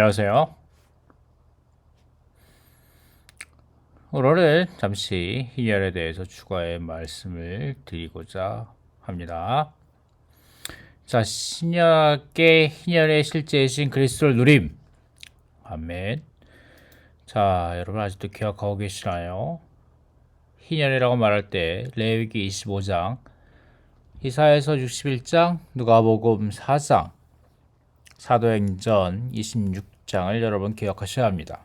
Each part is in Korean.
안녕하세요. 오늘은 잠시 희열에 대해서 추가의 말씀을 드리고자 합니다. 자, 신약의 희열의 실제이신 그리스도를 누림. 아멘. 자, 여러분 아직도 기억하고 계시나요? 희열이라고 말할 때 레위기 25장, 이사야서 61장, 누가복음 4장, 사도행전 26장을 여러분 기억하셔야 합니다.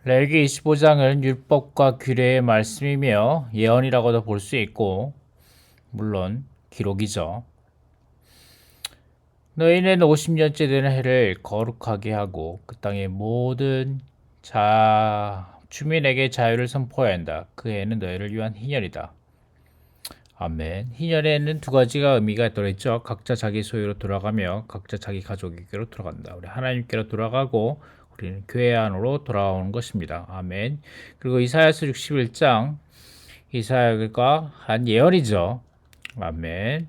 레위기 25장은 율법과 규례의 말씀이며 예언이라고도 볼 수 있고, 물론 기록이죠. 너희는 50년째 되는 해를 거룩하게 하고 그 땅의 모든 주민에게 자유를 선포해야 한다. 그 해는 너희를 위한 희년이다. 아멘. 희년에는 두 가지가 의미가 들어있죠. 각자 자기 소유로 돌아가며 각자 자기 가족에게로 돌아간다. 우리 하나님께로 돌아가고 우리는 교회 안으로 돌아오는 것입니다. 아멘. 그리고 이사야서 61장, 이사야가 한 예언이죠. 아멘.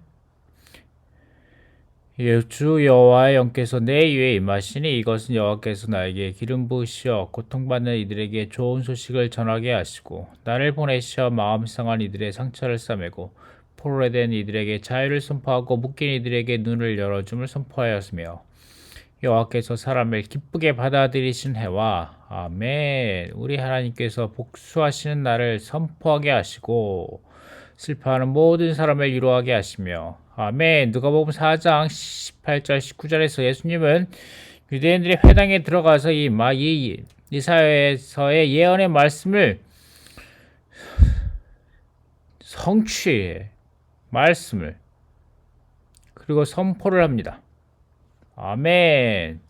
주 여호와의 영께서 내 위에 임하시니 이것은 여호와께서 나에게 기름 부으시어 고통받는 이들에게 좋은 소식을 전하게 하시고 나를 보내시어 마음 상한 이들의 상처를 싸매고 포로에 된 이들에게 자유를 선포하고 묶인 이들에게 눈을 열어줌을 선포하였으며 여호와께서 사람을 기쁘게 받아들이신 해와 아멘. 우리 하나님께서 복수하시는 날을 선포하게 하시고 슬퍼하는 모든 사람을 위로하게 하시며 아멘. 누가복음 4장 18절 19절에서 예수님은 유대인들이 회당에 들어가서 이사야서의 예언의 말씀을 성취해 말씀을 그리고 선포를 합니다. 아멘.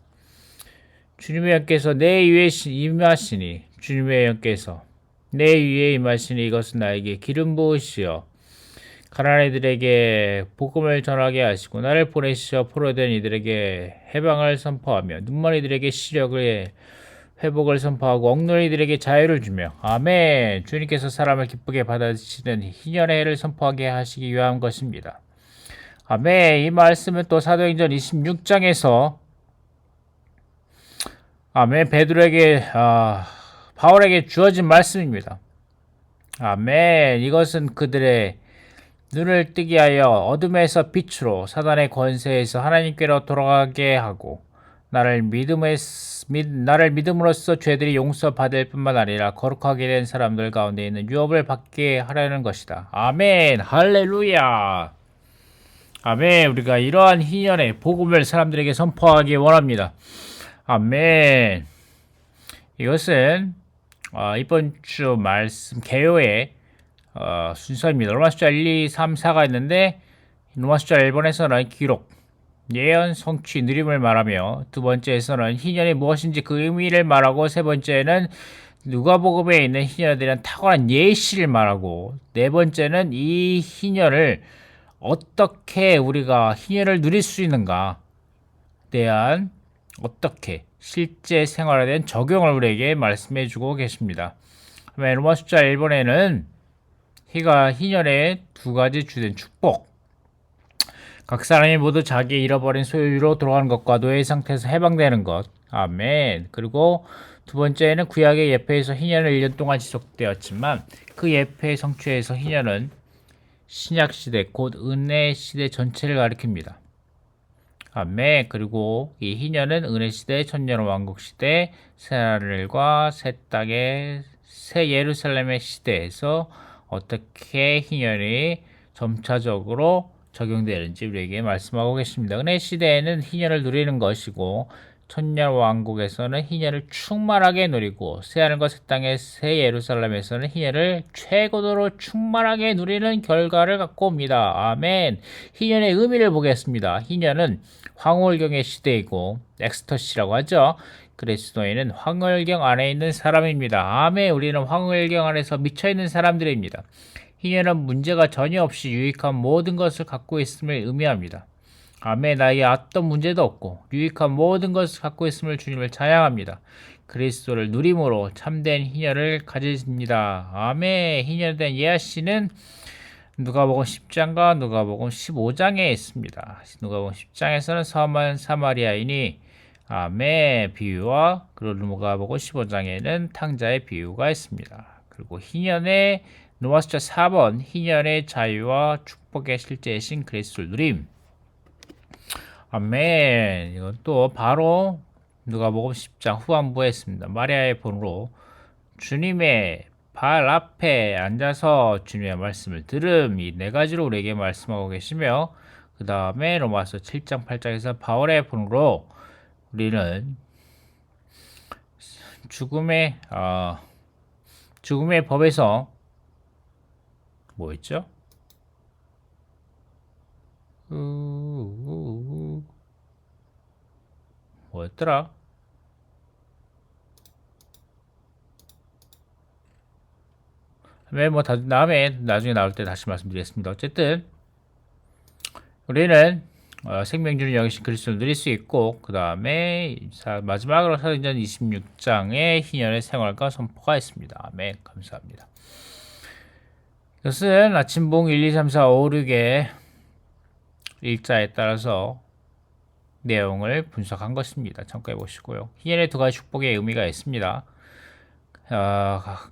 주님의 영께서 내 위에 임하시니 주님의 영께서 내 위에 임하시니 이것은 나에게 기름 부으시어 가난한 이들에게 복음을 전하게 하시고 나를 보내시어 포로된 이들에게 해방을 선포하며 눈먼 이들에게 시력의 회복을 선포하고 억눌린 이들에게 자유를 주며 아멘. 주님께서 사람을 기쁘게 받아들이시는 희년의 해를 선포하게 하시기 위한 것입니다. 아멘. 이 말씀은 또 사도행전 26장에서 아멘. 바울에게 주어진 말씀입니다. 아멘. 이것은 그들의 눈을 뜨게 하여 어둠에서 빛으로 사단의 권세에서 하나님께로 돌아가게 하고 나를 믿음으로써 죄들이 용서받을 뿐만 아니라 거룩하게 된 사람들 가운데 있는 유업을 받게 하려는 것이다. 아멘. 할렐루야. 아멘. 우리가 이러한 희년의 복음을 사람들에게 선포하기 원합니다. 아멘. 이것은 이번 주 말씀 개요의 순서입니다. 로마 숫자 1, 2, 3, 4가 있는데 로마 숫자 1번에서는 기록, 예언, 성취, 누림을 말하며 두 번째에서는 희년이 무엇인지 그 의미를 말하고 세 번째는 누가복음에 있는 희년에 대한 탁월한 예시를 말하고 네 번째는 이 희년을 어떻게 우리가 희년을 누릴 수 있는가 대한 어떻게 실제 생활에 대한 적용을 우리에게 말씀해 주고 계십니다. 로마 숫자 1번에는 희년의 두 가지 주된 축복, 각 사람이 모두 자기 잃어버린 소유로 돌아가는 것과 노예 상태에서 해방되는 것. 아멘. 그리고 두 번째는 구약의 예배에서 희년은 1년 동안 지속되었지만 그 예배의 성취에서 희년은 신약시대 곧 은혜시대 전체를 가리킵니다. 아멘. 그리고 이 희년은 은혜시대, 천년왕국시대, 새하늘과 새 땅의 새 예루살렘의 시대에서 어떻게 희년이 점차적으로 적용되는지 우리에게 말씀하고 계십니다. 은혜 시대에는 희년을 누리는 것이고 천년 왕국에서는 희년을 충만하게 누리고 새하늘과 새 땅의 새 예루살렘에서는 희년을 최고도로 충만하게 누리는 결과를 갖고 옵니다. 아멘. 희년의 의미를 보겠습니다. 희년은 황홀경의 시대이고 엑스터시라고 하죠. 그리스도인은 황홀경 안에 있는 사람입니다. 아멘. 우리는 황홀경 안에서 미쳐있는 사람들입니다. 희년은 문제가 전혀 없이 유익한 모든 것을 갖고 있음을 의미합니다. 아멘. 나에게 어떤 문제도 없고 유익한 모든 것을 갖고 있음을 주님을 찬양합니다. 그리스도를 누림으로 참된 희년을 가집니다. 아멘. 희년에 대한 예시는 누가복음 10장과 누가복음 15장에 있습니다. 누가복음 10장에서는 섬한 사마리아인이 아멘. 비유와 그리고 누가복음 15장에는 탕자의 비유가 있습니다. 그리고 희년의 로마서 4번 희년의 자유와 축복의 실제이신 그리스도를 누림. 아멘. 이건 또 바로 누가복음 10장 후반부에 있습니다. 마리아의 본으로 주님의 발 앞에 앉아서 주님의 말씀을 들음, 이 네 가지로 우리에게 말씀하고 계시며, 그 다음에 로마서 7장 8장에서 바울의 본으로 우리는 죽음의 법에서 뭐였죠? 뭐였더라? 뭐 다음에 나중에 나올 때 다시 말씀드리겠습니다. 어쨌든 우리는 생명 주는 영이신 그리스도를 누릴 수 있고, 그 다음에 마지막으로 사도행전 26장에 희년의 생활과 선포가 있습니다. 아멘. 감사합니다. 이것은 아침봉 1, 2, 3, 4, 5, 6의 일자에 따라서 내용을 분석한 것입니다. 참고해 보시고요. 희년의 두 가지 축복의 의미가 있습니다.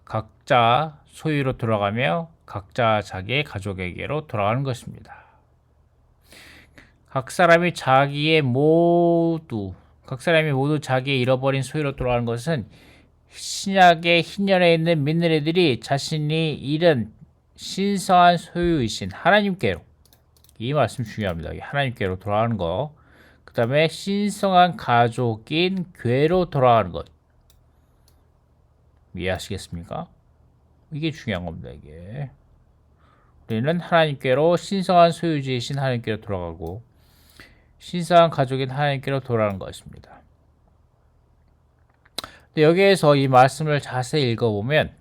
각자 소유로 돌아가며 각자 자기의 가족에게로 돌아가는 것입니다. 각 사람이 모두 자기의 잃어버린 소유로 돌아가는 것은 신약의 희년에 있는 믿는 이들이 자신이 잃은 신성한 소유이신 하나님께로, 이 말씀 중요합니다. 하나님께로 돌아가는 거. 그 다음에 신성한 가족인 교회로 돌아가는 것. 이해하시겠습니까? 이게 중요한 겁니다. 이게 우리는 하나님께로, 신성한 소유지이신 하나님께로 돌아가고 신성한 가족인 하나님께로 돌아가는 것입니다. 근데 여기에서 이 말씀을 자세히 읽어보면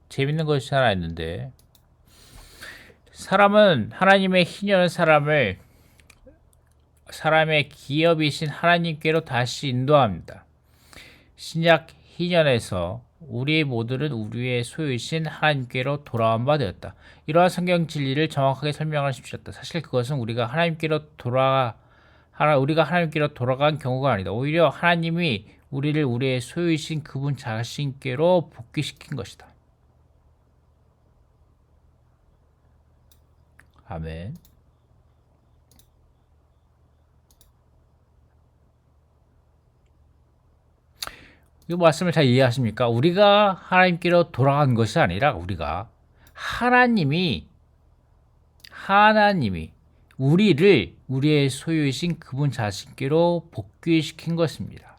재밌는 것이 하나 있는데, 사람은 하나님의 희년한 사람의 기업이신 하나님께로 다시 인도합니다. 신약 희년에서 우리 모두는 우리의 소유이신 하나님께로 돌아온 바 되었다. 이러한 성경 진리를 정확하게 설명을 해주셨다. 사실 그것은 우리가 하나님께로 돌아간 경우가 아니다. 오히려 하나님이 우리를 우리의 소유이신 그분 자신께로 복귀시킨 것이다. 아멘. 이 말씀을 잘 이해하십니까? 우리가 하나님께로 돌아간 것이 아니라 하나님이 우리를 우리의 소유이신 그분 자신께로 복귀시킨 것입니다.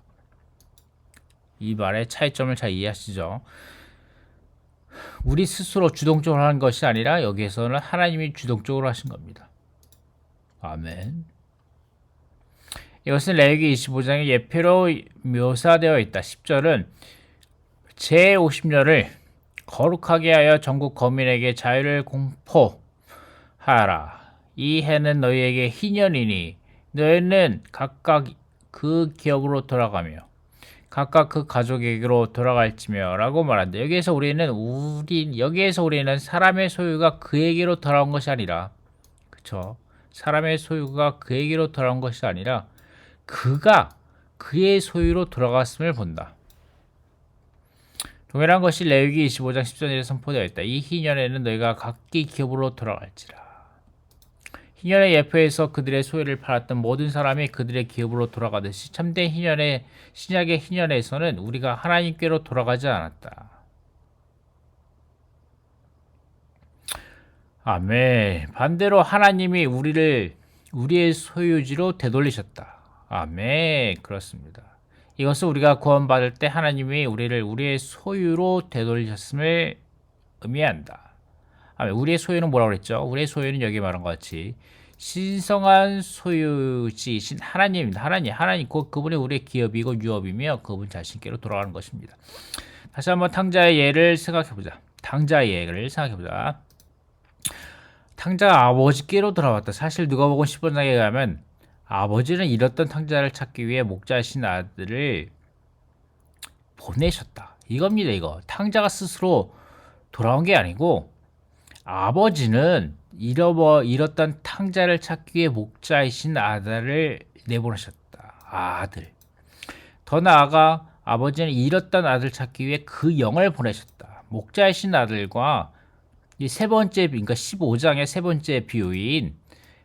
이 말의 차이점을 잘 이해하시죠? 우리 스스로 주동적으로 하는 것이 아니라 여기에서는 하나님이 주동적으로 하신 겁니다. 아멘. 이것은 레위기 25장의 예표로 묘사되어 있다. 10절은 제50년을 거룩하게 하여 전국 거민에게 자유를 공포하라. 이 해는 너희에게 희년이니 너희는 각각 그 기업으로 돌아가며 각각 그 가족에게로 돌아갈지며 라고 말한다. 여기에서 우리는 사람의 소유가 그에게로 돌아온 것이 아니라, 그쵸? 사람의 소유가 그에게로 돌아온 것이 아니라 그가 그의 소유로 돌아갔음을 본다. 동일한 것이 레위기 25장 10절에 선포되어 있다. 이 희년에는 너희가 각기 기업으로 돌아갈지라. 희년의 예표에서 그들의 소유를 팔았던 모든 사람이 그들의 기업으로 돌아가듯이 참된 신약의 희년에서는 우리가 하나님께로 돌아가지 않았다. 아멘. 반대로 하나님이 우리를 우리의 소유지로 되돌리셨다. 아멘. 그렇습니다. 이것은 우리가 구원받을 때 하나님이 우리를 우리의 소유로 되돌리셨음을 의미한다. 아멘. 우리의 소유는 뭐라고 그랬죠? 우리의 소유는 여기 말한 것 같이 신성한 소유지이신 하나님입니다. 하나님 곧 그분이 우리의 기업이고 유업이며 그분 자신께로 돌아가는 것입니다. 다시 한번 탕자의 예를 생각해보자. 탕자가 아버지께로 돌아왔다. 사실 누가복음 15장에 가면 아버지는 잃었던 탕자를 찾기 위해 목자신 아들을 보내셨다. 이겁니다. 이거 탕자가 스스로 돌아온 게 아니고 아버지는 잃었던 탕자를 찾기 위해 목자이신 아들을 내보내셨다. 아들. 더 나아가 아버지는 잃었던 아들 찾기 위해 그 영을 보내셨다. 목자이신 아들과 이 세 번째, 그러니까 15장의 세 번째 비유인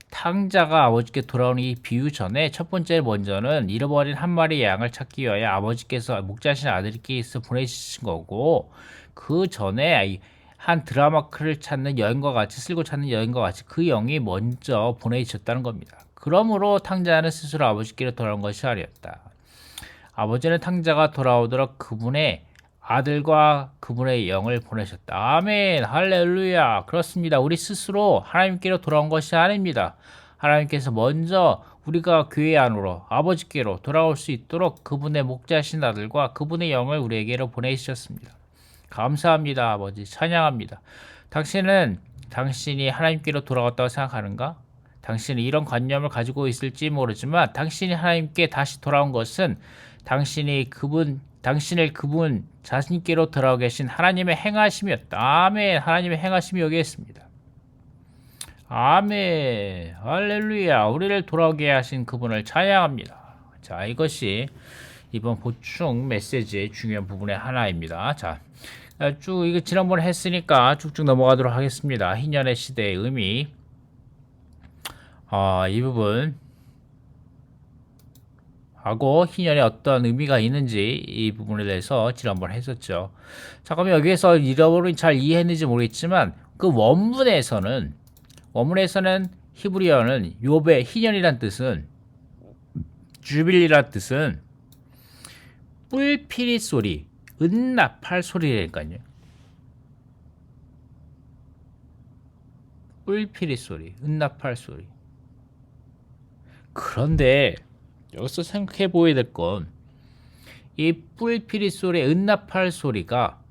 탕자가 아버지께 돌아오는 이 비유 전에 첫 번째 먼저는 잃어버린 한 마리 양을 찾기 위하여 아버지께서 목자신 아들께서 보내신 거고, 그 전에 한 드라마크를 찾는 여인과 같이 쓸고 찾는 여인과 같이 그 영이 먼저 보내주셨다는 겁니다. 그러므로 탕자는 스스로 아버지께로 돌아온 것이 아니었다. 아버지는 탕자가 돌아오도록 그분의 아들과 그분의 영을 보내셨다. 아멘, 할렐루야. 그렇습니다. 우리 스스로 하나님께로 돌아온 것이 아닙니다. 하나님께서 먼저 우리가 교회 안으로 아버지께로 돌아올 수 있도록 그분의 목자신 아들과 그분의 영을 우리에게로 보내주셨습니다. 감사합니다, 아버지. 찬양합니다. 당신이 하나님께로 돌아왔다고 생각하는가? 당신은 이런 관념을 가지고 있을지 모르지만 당신이 하나님께 다시 돌아온 것은 당신을 그분 자신께로 돌아오 계신 하나님의 행하심이었다. 아멘. 하나님의 행하심이 여기 있습니다. 아멘. 할렐루야. 우리를 돌아오게 하신 그분을 찬양합니다. 자, 이것이 이번 보충 메시지의 중요한 부분의 하나입니다. 자, 쭉 이거 지난번에 했으니까 쭉쭉 넘어가도록 하겠습니다. 희년의 시대의 의미. 이 부분 하고 희년에 어떤 의미가 있는지 이 부분에 대해서 지난번에 했었죠. 자, 그럼 여기에서 잃어버린 잘 이해했는지 모르겠지만 그 원문에서는 히브리어는 요배 희년이란 뜻은 주빌리란 뜻은 뿔피리 소리, 은나팔 소리라니까요. 뿔피리 소리, 은나팔 소리. 그런데 여기서 생각해 보아야 될 건 이 뿔피리 소리, 은나팔 소리가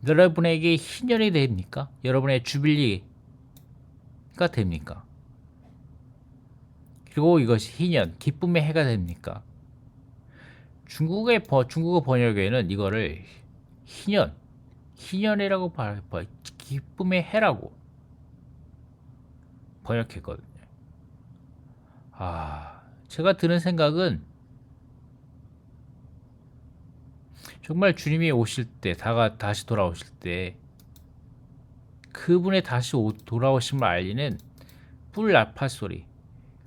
여러분에게 희년이 됩니까? 여러분의 주빌리가 됩니까? 그리고 이것이 희년, 기쁨의 해가 됩니까? 중국어 번역에는 이거를 희년이라고 기쁨의 해라고 번역했거든요. 제가 드는 생각은 정말 주님이 오실 때, 다시 돌아오실 때 그분의 다시 돌아오심을 알리는 뿔나팔 소리,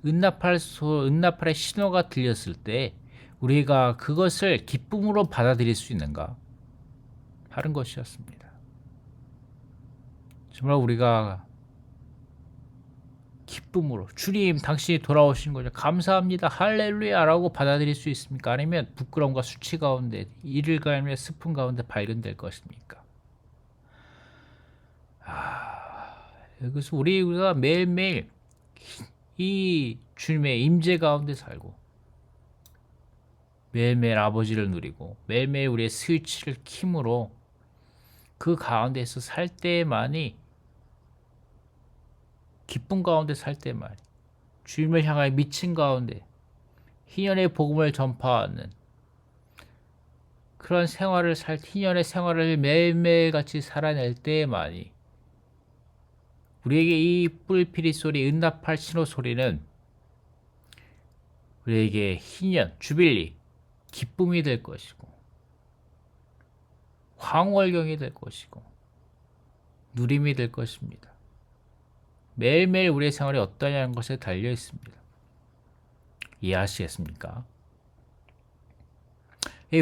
은나팔의 신호가 들렸을 때 우리가 그것을 기쁨으로 받아들일 수 있는가 하는 것이었습니다. 정말 우리가 기쁨으로 주님 당신이 돌아오신 거죠. 감사합니다. 할렐루야라고 받아들일 수 있습니까? 아니면 부끄러움과 수치 가운데 이를갈며 슬픔 가운데 발견될 것입니까? 그래서 우리가 매일매일 이 주님의 임재 가운데 살고 매일매일 아버지를 누리고 매일매일 우리의 스위치를 킴으로 그 가운데서 살 때만이 기쁨 가운데 살 때만이 주님을 향하여 미친 가운데 희년의 복음을 전파하는 그런 희년의 생활을 매일매일 같이 살아낼 때만이 우리에게 이 뿔피리 소리, 은나팔 신호 소리는 우리에게 희년, 주빌리, 기쁨이 될 것이고 황홀경이 될 것이고 누림이 될 것입니다. 매일매일 우리의 생활이 어떠냐는 것에 달려 있습니다. 이해하시겠습니까?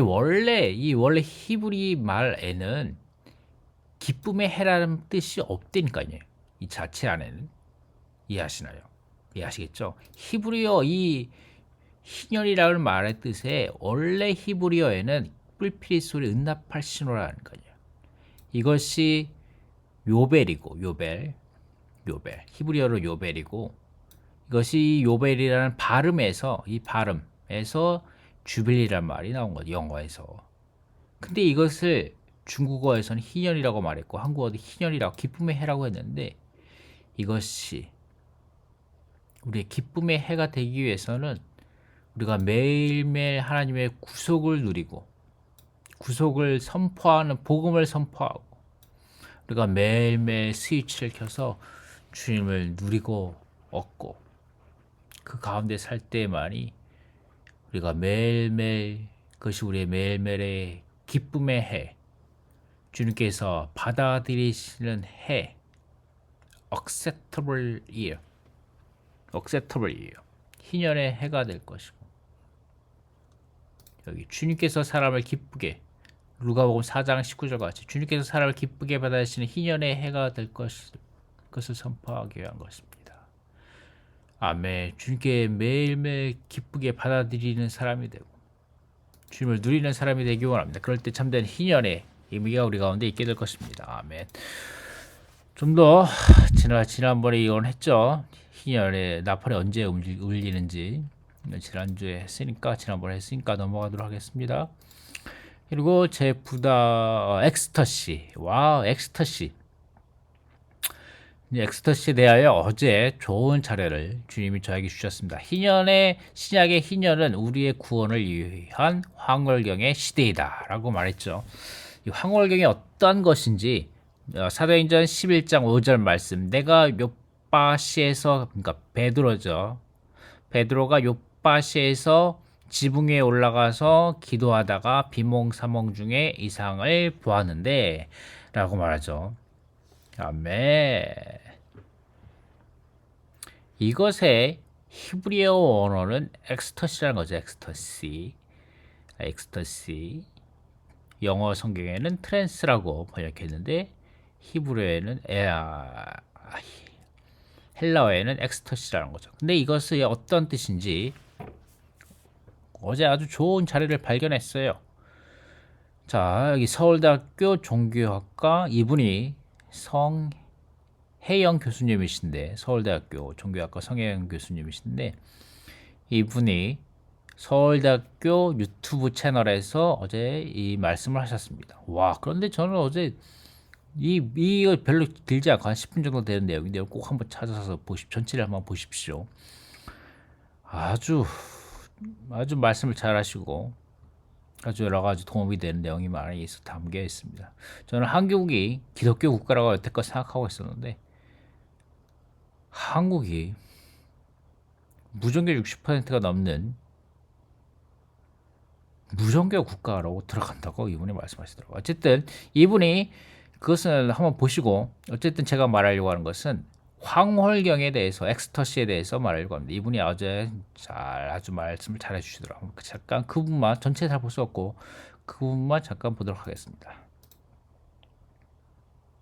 원래 히브리 말에는 기쁨의 해라는 뜻이 없다니까요. 이 자체 안에는. 이해하시나요? 이해하시겠죠? 히브리어 이 희년이라는 말의 뜻에 원래 히브리어에는 뿔피리 소리, 은나팔 신호라는 거예요. 이것이 요벨. 히브리어로 요벨이고 이것이 요벨이라는 발음에서 주빌리라는 말이 나온 거죠. 영어에서. 근데 이것을 중국어에서는 희년이라고 말했고 한국어도 희년이라고 기쁨의 해라고 했는데 이것이 우리의 기쁨의 해가 되기 위해서는 우리가 매일매일 하나님의 구속을 누리고 구속을 선포하는 복음을 선포하고 우리가 매일매일 스위치를 켜서 주님을 누리고 얻고 그 가운데 살 때만이 우리가 매일매일 그것이 우리의 매일매일의 기쁨의 해, 주님께서 받아들이시는 해, acceptable year, acceptable year, 희년의 해가 될 것이고, 여기 주님께서 사람을 기쁘게, 누가복음 4장 19절 같이 주님께서 사람을 기쁘게 받아들이시는 희년의 해가 될 것을 선포하기 위한 것입니다. 아멘. 주님께 매일매일 기쁘게 받아들이는 사람이 되고 주님을 누리는 사람이 되기 원합니다. 그럴 때 참된 희년의 의미가 우리 가운데 있게 될 것입니다. 아멘. 좀 더 지난번에 이혼했죠. 희년의 나팔이 언제 울리는지 지난번에 했으니까 넘어가도록 하겠습니다. 그리고 제 부다 엑스터시. 와, 엑스터시. 엑스터시에 대하여 어제 좋은 차례를 주님이 저에게 주셨습니다. 신약의 희년은 우리의 구원을 위한 황홀경의 시대이다 라고 말했죠. 이 황홀경이 어떤 것인지 사도행전 11장 5절 말씀, 내가 욥바시에서, 그러니까 베드로죠. 베드로가 욥바시에서 지붕 위에 올라가서 기도하다가 비몽사몽 중에 이상을 보았는데 라고 말하죠. 아멘. 이것의 히브리어 원어는 엑스터시라는 거죠. 엑스터시. 영어 성경에는 트랜스라고 번역했는데 히브리어에는 헬라어에는 엑스터시라는 거죠. 근데 이것이 어떤 뜻인지 어제 아주 좋은 자료를 발견했어요. 자, 여기 서울대학교 종교학과 이분이 성혜영 교수님이신데, 서울대학교 종교학과 성혜영 교수님이신데, 이분이 서울대학교 유튜브 채널에서 어제 이 말씀을 하셨습니다. 와, 그런데 저는 어제 이거 별로 길지 않고 한 10분 정도 되는 내용인데 꼭 한번 찾아서 전체를 한번 보십시오. 아주 말씀을 잘 하시고 아주 여러 가지 도움이 되는 내용이 많이 담겨 있습니다. 저는 한국이 기독교 국가라고 여태껏 생각하고 있었는데 한국이 무종교 60%가 넘는 무종교 국가라고 들어간다고 이분이 말씀하시더라고요. 어쨌든 이분이 그것을 한번 보시고, 어쨌든 제가 말하려고 하는 것은 황홀경에 대해서, 엑스터시에 대해서 말하려고 합니다. 이분이 어제 아주 말씀을 잘 해주시더라고요. 잠깐 그 부분만, 전체 잘 볼 수 없고 그 부분만 잠깐 보도록 하겠습니다.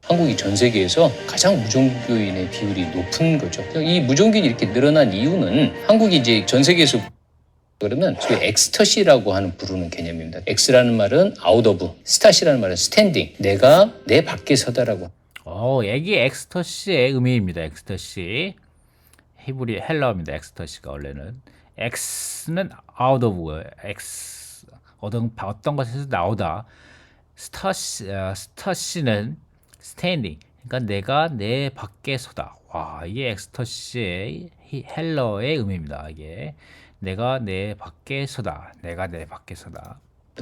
한국이 전 세계에서 가장 무종교인의 비율이 높은 거죠. 이 무종교인이 이렇게 늘어난 이유는 한국이 이제 전 세계에서 그러면 소위 엑스터시라고 하는 부르는 개념입니다. 엑스라는 말은 아웃 오브, 스타시라는 말은 스탠딩, 내가 내 밖에 서다라고. 이게 엑스터시의 의미입니다. 엑스터시. 히브리 헬라어입니다. 엑스터시가 원래는. 엑스는 아웃 오브, 엑스 어떤 것에서 나오다. 스타시는 스탠딩. 그러니까 내가 내 밖에 서다. 와, 이게 엑스터시의 헬라어의 의미입니다. 이게 내가 내 밖에 서다.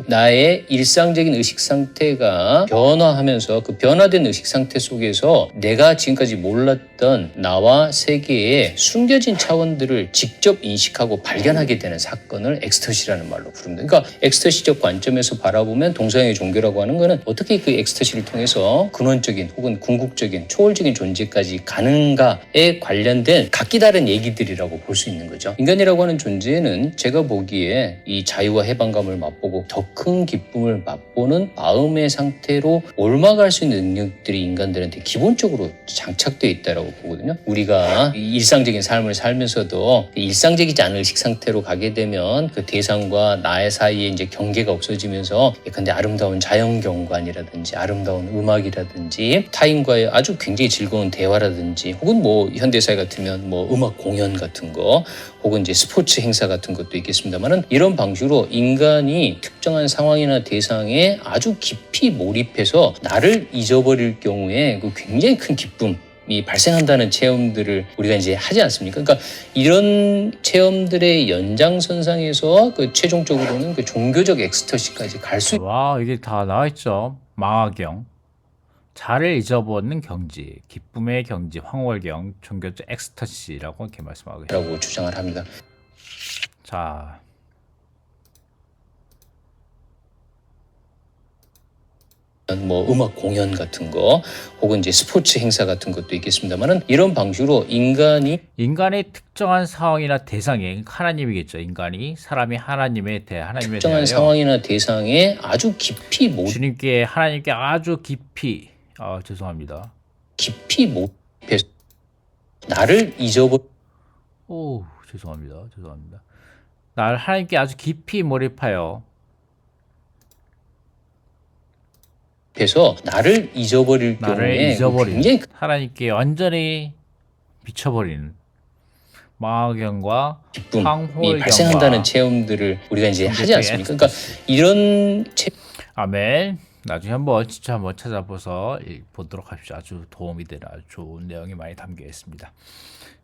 나의 일상적인 의식 상태가 변화하면서 그 변화된 의식 상태 속에서 내가 지금까지 몰랐던 나와 세계의 숨겨진 차원들을 직접 인식하고 발견하게 되는 사건을 엑스터시라는 말로 부릅니다. 그러니까 엑스터시적 관점에서 바라보면 동서양의 종교라고 하는 것은 어떻게 그 엑스터시를 통해서 근원적인 혹은 궁극적인 초월적인 존재까지 가는가에 관련된 각기 다른 얘기들이라고 볼 수 있는 거죠. 인간이라고 하는 존재는 제가 보기에 이 자유와 해방감을 맛보고 더 큰 기쁨을 맛보는 마음의 상태로 옮아갈 수 있는 능력들이 인간들한테 기본적으로 장착되어 있다고 보거든요. 우리가 일상적인 삶을 살면서도 일상적이지 않은 의식 상태로 가게 되면 그 대상과 나의 사이에 이제 경계가 없어지면서 예컨대 아름다운 자연 경관이라든지 아름다운 음악이라든지 타인과의 아주 굉장히 즐거운 대화라든지 혹은 뭐 현대사회 같으면 뭐 음악 공연 같은 거 혹은 이제 스포츠 행사 같은 것도 있겠습니다만은 이런 방식으로 인간이 특정한 상황이나 대상에 아주 깊이 몰입해서 나를 잊어버릴 경우에 그 굉장히 큰 기쁨이 발생한다는 체험들을 우리가 이제 하지 않습니까? 그러니까 이런 체험들의 연장선상에서 그 최종적으로는 그 종교적 엑스터시까지 갈 수 와, 이게 다 나와 있죠. 망화경. 자를 잊어버리는 경지, 기쁨의 경지, 황홀경, 종교적 엑스터시라고 이렇게 말씀하고 계십니다. 라고 주장을 합니다. 자, 뭐 음악 공연 같은 거 혹은 이제 스포츠 행사 같은 것도 있겠습니다만은 이런 방식으로 인간의 특정한 상황이나 대상에 하나님이겠죠. 인간이 사람이 하나님에 하나님에 특정한 대하여 상황이나 대상에 아주 깊이 주님께 하나님께 아주 깊이 죄송합니다. 몰입해서 나를 오 죄송합니다. 나를 하나님께 아주 깊이 몰입하여 나를 잊어버릴 경우에 굉장히 하나님께 완전히 미쳐버리는 마경과 기쁨이 발생한다는 체험들을 우리가 이제 하지 않습니까? 그러니까 이런 아멘. 나중에 진짜 한번 찾아보서 보도록 합시다. 아주 도움이 되는 아주 좋은 내용이 많이 담겨 있습니다.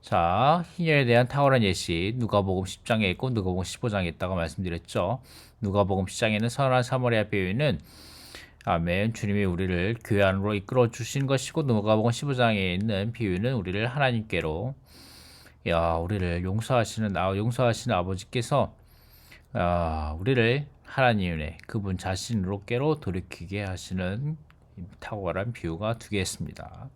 자, 희녀에 대한 탁월한 예시 누가복음 10장에 있고 누가복음 15장에 있다고 말씀드렸죠. 누가복음 10장에는 선한 사마리아 비유는 아멘. 주님이 우리를 교회 안으로 이끌어 주신 것이고 누가복음 15장에 있는 비유는 우리를 하나님께로 우리를 용서하시는 아버지께서 우리를 하나님의 그분 자신으로께로 돌이키게 하시는 탁월한 비유가 되겠습니다.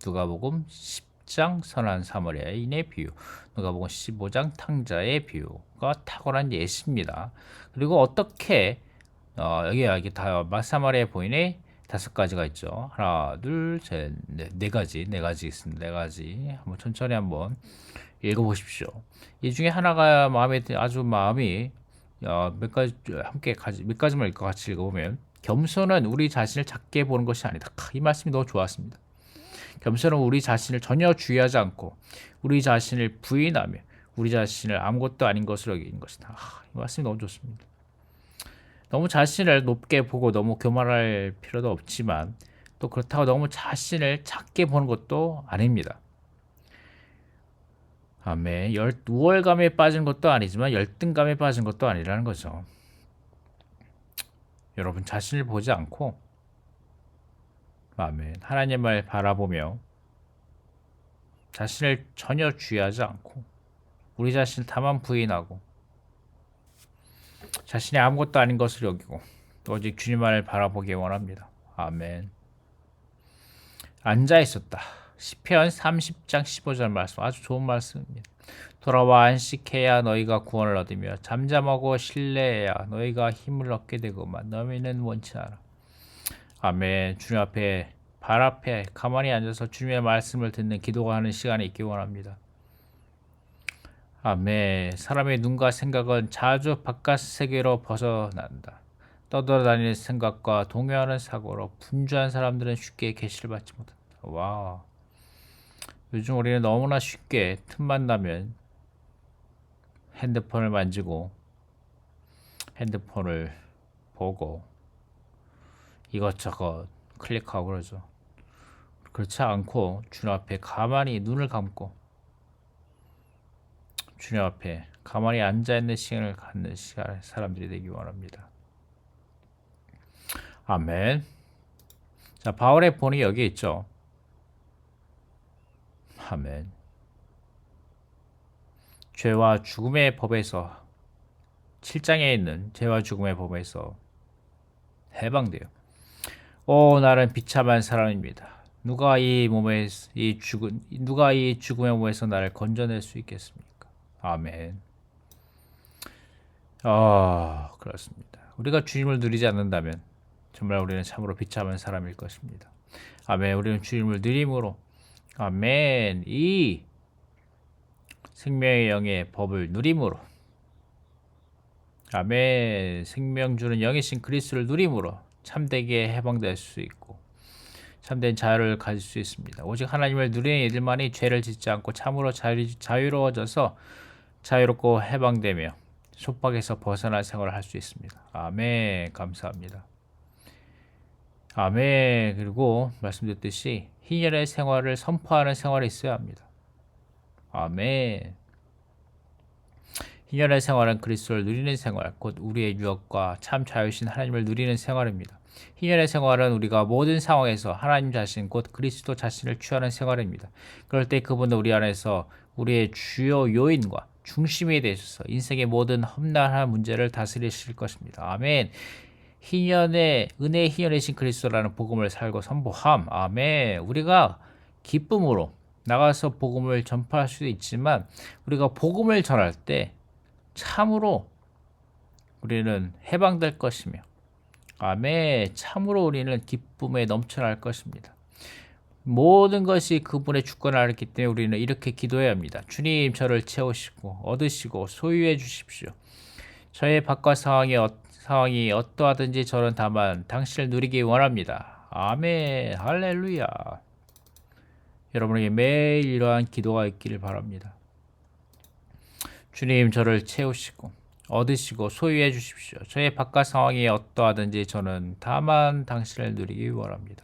누가복음 10장 선한 사마리아인의 비유, 누가복음 15장 탕자의 비유가 탁월한 예시입니다. 그리고 어떻게 여기 다 사마리아 보인의 5가지가 있죠. 하나, 둘, 셋, 네 가지 있습니다. 4가지 한번 천천히 한번 읽어보십시오. 이 중에 하나가 마음이 몇 가지만 같이 읽어보면 겸손은 우리 자신을 작게 보는 것이 아니다. 이 말씀이 너무 좋았습니다. 겸손은 우리 자신을 전혀 주의하지 않고 우리 자신을 부인하며 우리 자신을 아무것도 아닌 것으로 여기는 것이다. 이 말씀이 너무 좋습니다. 너무 자신을 높게 보고 너무 교만할 필요도 없지만 또 그렇다고 너무 자신을 작게 보는 것도 아닙니다. 아멘. 우월감에 빠진 것도 아니지만 열등감에 빠진 것도 아니라는 거죠. 여러분 자신을 보지 않고 아멘. 하나님을 바라보며 자신을 전혀 주의하지 않고 우리 자신을 다만 부인하고 자신이 아무것도 아닌 것을 여기고 오직 주님만을 바라보기 원합니다. 아멘. 앉아 있었다. 시편 30장 15절 말씀 아주 좋은 말씀입니다. 돌아와 안식해야 너희가 구원을 얻으며 잠잠하고 신뢰해야 너희가 힘을 얻게 되고만 너희는 원치 않아. 아멘. 주님 앞에 발 앞에 가만히 앉아서 주님의 말씀을 듣는 기도가 하는 시간이 있기 원합니다. 아멘. 사람의 눈과 생각은 자주 바깥 세계로 벗어난다. 떠돌아다니는 생각과 동요하는 사고로 분주한 사람들은 쉽게 계시를 받지 못한다. 와. 요즘 우리는 너무나 쉽게 틈만 나면 핸드폰을 만지고 핸드폰을 보고 이것저것 클릭하고 그러죠. 그렇지 않고 주님 앞에 가만히 눈을 감고 주님 앞에 가만히 앉아있는 시간을 갖는 사람들이 되기 원합니다. 아멘. 자, 바울의 본이 여기 있죠. 아멘. 죄와 죽음의 법에서 7장에 있는 죄와 죽음의 법에서 해방돼요. 나는 비참한 사람입니다. 누가 이 죽음의 몸에서 나를 건져낼 수 있겠습니까? 아멘. 그렇습니다. 우리가 주님을 누리지 않는다면 정말 우리는 참으로 비참한 사람일 것입니다. 아멘. 우리는 주님을 누림으로 아멘. 이 생명의 영의 법을 누림으로 아멘. 생명 주는 영이신 그리스도를 누림으로 참되게 해방될 수 있고 참된 자유를 가질 수 있습니다. 오직 하나님을 누리는 이들만이 죄를 짓지 않고 참으로 자유로워져서 자유롭고 해방되며 속박에서 벗어난 생활을 할 수 있습니다. 아멘. 감사합니다. 아멘. 그리고 말씀드렸듯이 희열의 생활을 선포하는 생활이 있어야 합니다. 아멘. 희열의 생활은 그리스도를 누리는 생활, 곧 우리의 유업과 참 자유신 하나님을 누리는 생활입니다. 희년의 생활은 우리가 모든 상황에서 하나님 자신 곧 그리스도 자신을 취하는 생활입니다. 그럴 때 그분은 우리 안에서 우리의 주요 요인과 중심이 되셔서 인생의 모든 험난한 문제를 다스리실 것입니다. 아멘. 희년의 은혜의 희년이신 그리스도라는 복음을 살고 선포함. 아멘. 우리가 기쁨으로 나가서 복음을 전파할 수도 있지만 우리가 복음을 전할 때 참으로 우리는 해방될 것이며 아멘. 참으로 우리는 기쁨에 넘쳐날 것입니다. 모든 것이 그분의 주권을 알았기 때문에 우리는 이렇게 기도해야 합니다. 주님, 저를 채우시고 얻으시고 소유해 주십시오. 저의 밖과 상황이 어떠하든지 저는 다만 당신을 누리기 원합니다. 아멘. 할렐루야. 여러분에게 매일 이러한 기도가 있기를 바랍니다. 주님, 저를 채우시고 얻으시고 소유해 주십시오. 저의 바깥 상황이 어떠하든지 저는 다만 당신을 누리기 원합니다.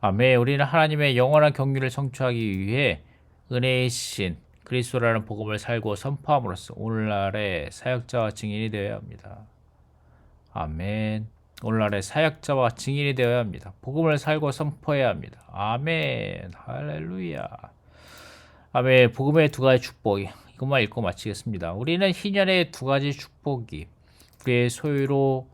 아멘. 우리는 하나님의 영원한 경륜을 성취하기 위해 은혜의 신 그리스도라는 복음을 살고 선포함으로써 오늘날의 사역자와 증인이 되어야 합니다. 아멘. 오늘날의 사역자와 증인이 되어야 합니다. 복음을 살고 선포해야 합니다. 아멘. 할렐루야. 아멘. 복음의 두 가지 축복이 이것만 읽고 마치겠습니다. 우리는 희년의 두 가지 축복이 우리의 소유로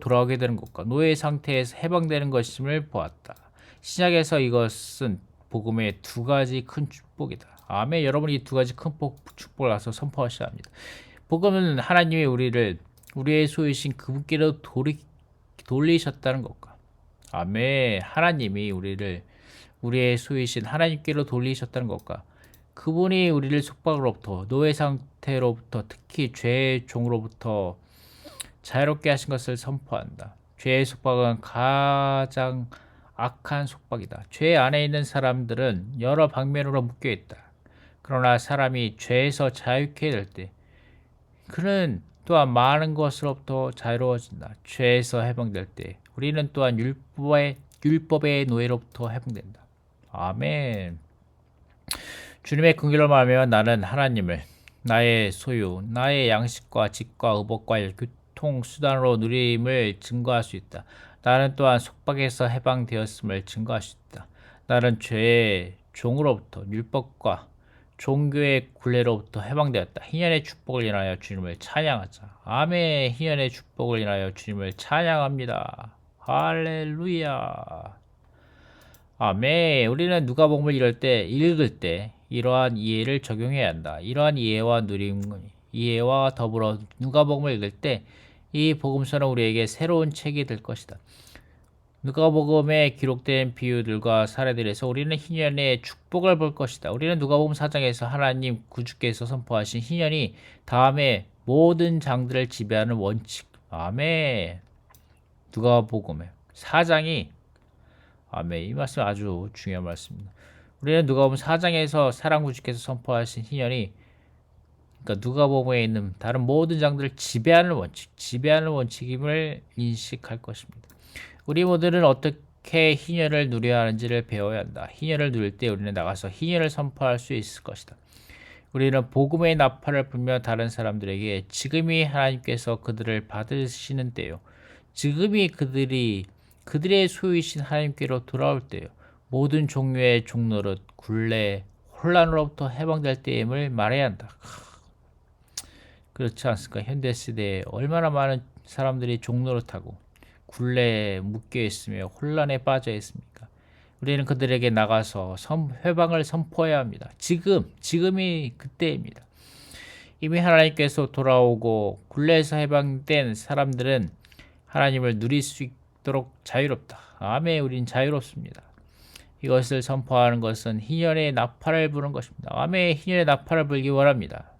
돌아오게 되는 것과 노예 상태에서 해방되는 것임을 보았다. 신약에서 이것은 복음의 두 가지 큰 축복이다. 아멘. 여러분이 이 두 가지 큰 축복을 가서 선포하셔야 합니다. 복음은 하나님이 우리의 소유신 그분께로 돌리셨다는 것과 아멘. 하나님이 우리의 소유신 하나님께로 돌리셨다는 것과 그분이 우리를 속박으로부터 노예 상태로부터 특히 죄의 종으로부터 자유롭게 하신 것을 선포한다. 죄의 속박은 가장 악한 속박이다. 죄 안에 있는 사람들은 여러 방면으로 묶여 있다. 그러나 사람이 죄에서 자유케 될 때 그는 또한 많은 것으로부터 자유로워진다. 죄에서 해방될 때 우리는 또한 율법의 노예로부터 해방된다. 아멘. 주님의 긍휼을 말하며 나는 하나님을 나의 소유, 나의 양식과 직과 의복과 교통수단으로 누림을 증거할 수 있다. 나는 또한 속박에서 해방되었음을 증거할 수 있다. 나는 죄의 종으로부터 율법과 종교의 굴레로부터 해방되었다. 희년의 축복을 인하여 주님을 찬양하자. 아멘. 희년의 축복을 인하여 주님을 찬양합니다. 할렐루야. 아멘. 우리는 누가복음을 읽을 때 이러한 이해를 적용해야 한다. 이러한 이해와 더불어 누가복음을 읽을 때 이 복음서는 우리에게 새로운 책이 될 것이다. 누가복음에 기록된 비유들과 사례들에서 우리는 희년의 축복을 볼 것이다. 우리는 누가복음 4장에서 하나님 구주께서 선포하신 희년이 다음에 모든 장들을 지배하는 원칙. 아멘. 누가복음의 4장이 아멘. 이 말씀 아주 중요한 말씀입니다. 우리는 누가복음 4장에서 사랑 구주께서 선포하신 희년이 그러니까 누가복음에 있는 다른 모든 장들을 지배하는 원칙임을 인식할 것입니다. 우리 모두는 어떻게 희년을 누려야 하는지를 배워야 한다. 희년을 누릴 때 우리는 나가서 희년을 선포할 수 있을 것이다. 우리는 복음의 나팔을 불며 다른 사람들에게 지금이 하나님께서 그들을 받으시는 때요. 지금이 그들의 소유이신 하나님께로 돌아올 때요. 모든 종류의 종노릇, 굴레, 혼란으로부터 해방될 때임을 말해야 한다. 그렇지 않습니까? 현대시대에 얼마나 많은 사람들이 종노릇하고 굴레에 묶여 있으며 혼란에 빠져 있습니까? 우리는 그들에게 나가서 회방을 선포해야 합니다. 지금이 그때입니다. 이미 하나님께서 돌아오고 굴레에서 해방된 사람들은 하나님을 누릴 수 있도록 자유롭다. 아멘. 우린 자유롭습니다. 이것을 선포하는 것은 희년의 나팔을 부는 것입니다. 아멘. 희년의 나팔을 불기 원합니다.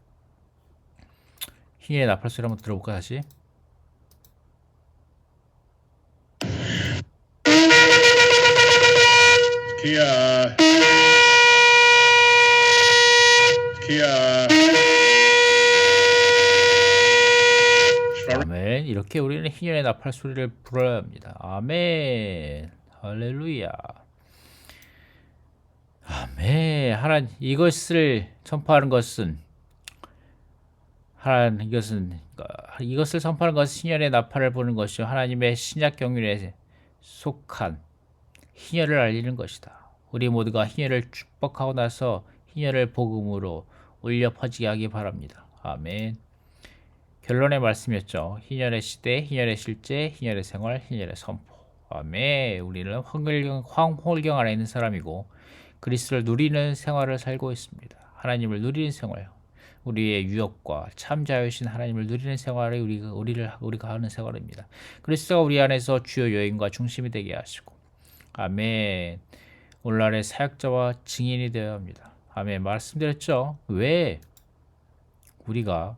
희년의 나팔 소리 한번 들어볼까 다시? Kia. 아멘. 이렇게 우리는 희년의 나팔 소리를 불어야 합니다. 아멘. 할렐루야. 아멘. 하나님 이것을 선포하는 것은 하나님 이것을 선포하는 것은 희년의 나팔을 부는 것이요 하나님의 신약 경륜에 속한 희년을 알리는 것이다. 우리 모두가 희년을 축복하고 나서 희년을 복음으로 올려 퍼지게 하기 바랍니다. 아멘. 결론의 말씀이었죠. 희년의 시대, 희년의 실제, 희년의 생활, 희년의 선포. 아멘. 우리는 황홀경 안에 있는 사람이고 그리스도를 누리는 생활을 살고 있습니다. 하나님을 누리는 생활. 우리의 유업과 참 자유신 하나님을 누리는 생활이 우리가 하는 생활입니다. 그리스도가 우리 안에서 주요 여인과 중심이 되게 하시고 아멘. 오늘날의 사역자와 증인이 되어야 합니다. 아멘. 말씀드렸죠. 왜 우리가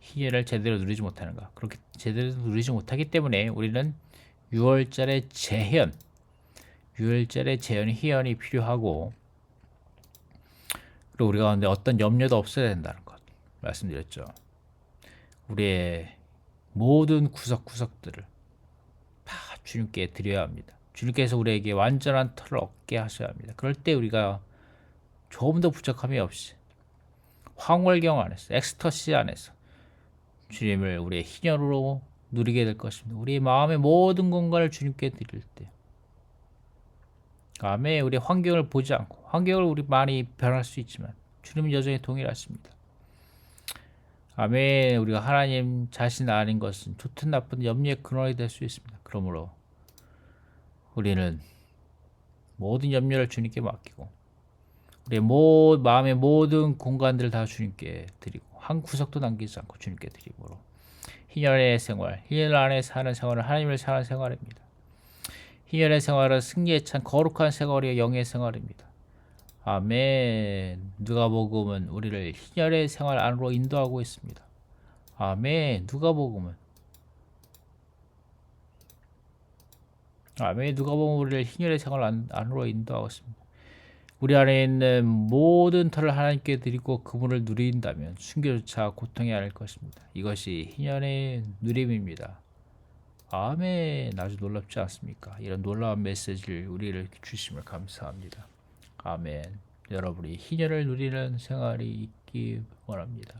희년을 제대로 누리지 못하는가? 그렇게 제대로 누리지 못하기 때문에 우리는 6월절의 재현, 6월절의 재현 희연이 필요하고 그리고 우리 가운데 어떤 염려도 없어야 된다는 것 말씀드렸죠. 우리의 모든 구석구석들을 다 주님께 드려야 합니다. 주님께서 우리에게 완전한 터를 얻게 하셔야 합니다. 그럴 때 우리가 조금 더 부족함이 없이 황홀경 안에서 엑스터시 안에서 주님을 우리의 희년으로 누리게 될 것입니다. 우리의 마음의 모든 공간을 주님께 드릴 때 아멘. 우리 환경을 보지 않고 환경을 우리 많이 변할 수 있지만 주님은 여전히 동일하십니다. 아멘. 우리가 하나님 자신 아닌 것은 좋든 나쁜 염려의 근원이 될 수 있습니다. 그러므로 우리는 모든 염려를 주님께 맡기고 우리의 마음의 모든 공간들을 다 주님께 드리고 한 구석도 남기지 않고 주님께 드리므로 희년의 생활, 희년 안에 사는 생활은 하나님을 사는 생활입니다. 희년의 생활은 승리에 찬 거룩한 생활이요 영의 생활입니다. 아멘. 누가복음은 우리를 희년의 생활 안으로 인도하고 있습니다. 아멘. 누가복음은 우리를 희년의 생활 안으로 인도하고 있습니다. 우리 안에 있는 모든 터를 하나님께 드리고 그분을 누린다면 순교조차 고통이 아닐 것입니다. 이것이 희년의 누림입니다. 아멘. 아주 놀랍지 않습니까? 이런 놀라운 메시지를 우리를 주심을 감사합니다. 아멘. 여러분이 희년을 누리는 생활이 있기 원합니다.